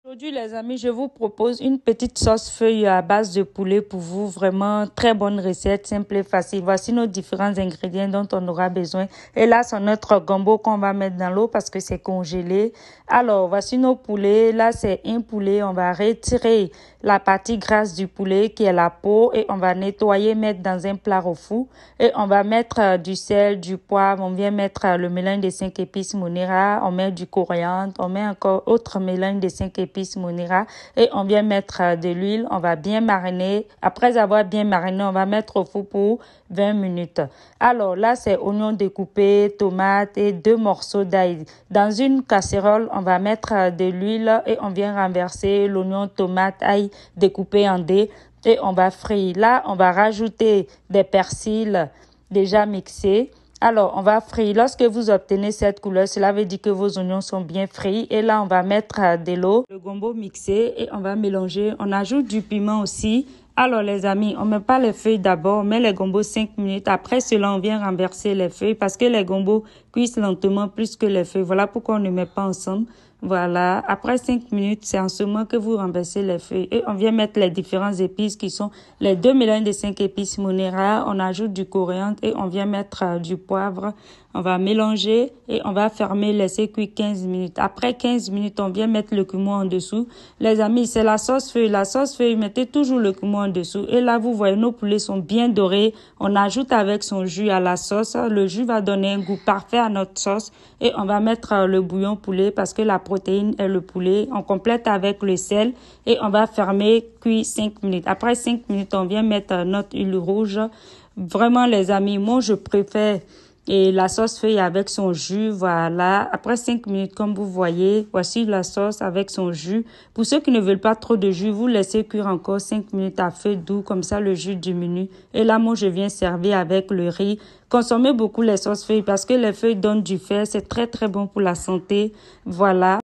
Aujourd'hui, les amis, je vous propose une petite sauce feuille à base de poulet pour vous. Vraiment, très bonne recette, simple et facile. Voici nos différents ingrédients dont on aura besoin. Et là, c'est notre gombo qu'on va mettre dans l'eau parce que c'est congelé. Alors, voici nos poulets. Là, c'est un poulet. On va retirer la partie grasse du poulet qui est la peau et on va nettoyer, mettre dans un plat au four. Et on va mettre du sel, du poivre. On vient mettre le mélange des 5 épices Monera. On met du coriandre. On met encore autre mélange des 5 épices Monera et on vient mettre de l'huile, on va bien mariner. Après avoir bien mariné, on va mettre au four pour 20 minutes. Alors là, c'est oignons découpés, tomates et 2 morceaux d'ail. Dans une casserole, on va mettre de l'huile et on vient renverser l'oignon, tomate, ail découpé en dés et on va frire. Là, on va rajouter des persils déjà mixés. Alors, on va frire. Lorsque vous obtenez cette couleur, cela veut dire que vos oignons sont bien frits. Et là, on va mettre de l'eau, le gombo mixé et on va mélanger. On ajoute du piment aussi. Alors, les amis, on met pas les feuilles d'abord, on met les gombos 5 minutes. Après cela, on vient renverser les feuilles parce que les gombos cuisent lentement plus que les feuilles. Voilà pourquoi on ne met pas ensemble. Voilà, après 5 minutes, c'est en ce moment que vous renversez les feuilles et on vient mettre les différentes épices qui sont les 2 mélanges de 5 épices Monera. On ajoute du coriandre et on vient mettre du poivre. On va mélanger et on va fermer, laisser cuire 15 minutes. Après 15 minutes, on vient mettre le cumin en dessous. Les amis, c'est la sauce feuille. La sauce feuille, mettez toujours le cumin en dessous. Et là, vous voyez, nos poulets sont bien dorés. On ajoute avec son jus à la sauce. Le jus va donner un goût parfait à notre sauce. Et on va mettre le bouillon poulet parce que la protéine est le poulet. On complète avec le sel et on va fermer, cuire 5 minutes. Après 5 minutes, on vient mettre notre huile rouge. Vraiment, les amis, moi, je préfère la sauce feuille avec son jus. Voilà. Après 5 minutes, comme vous voyez, voici la sauce avec son jus. Pour ceux qui ne veulent pas trop de jus, vous laissez cuire encore 5 minutes à feu doux. Comme ça, le jus diminue. Et là, moi, je viens servir avec le riz. Consommez beaucoup les sauces feuilles parce que les feuilles donnent du fer. C'est très, très bon pour la santé. Voilà.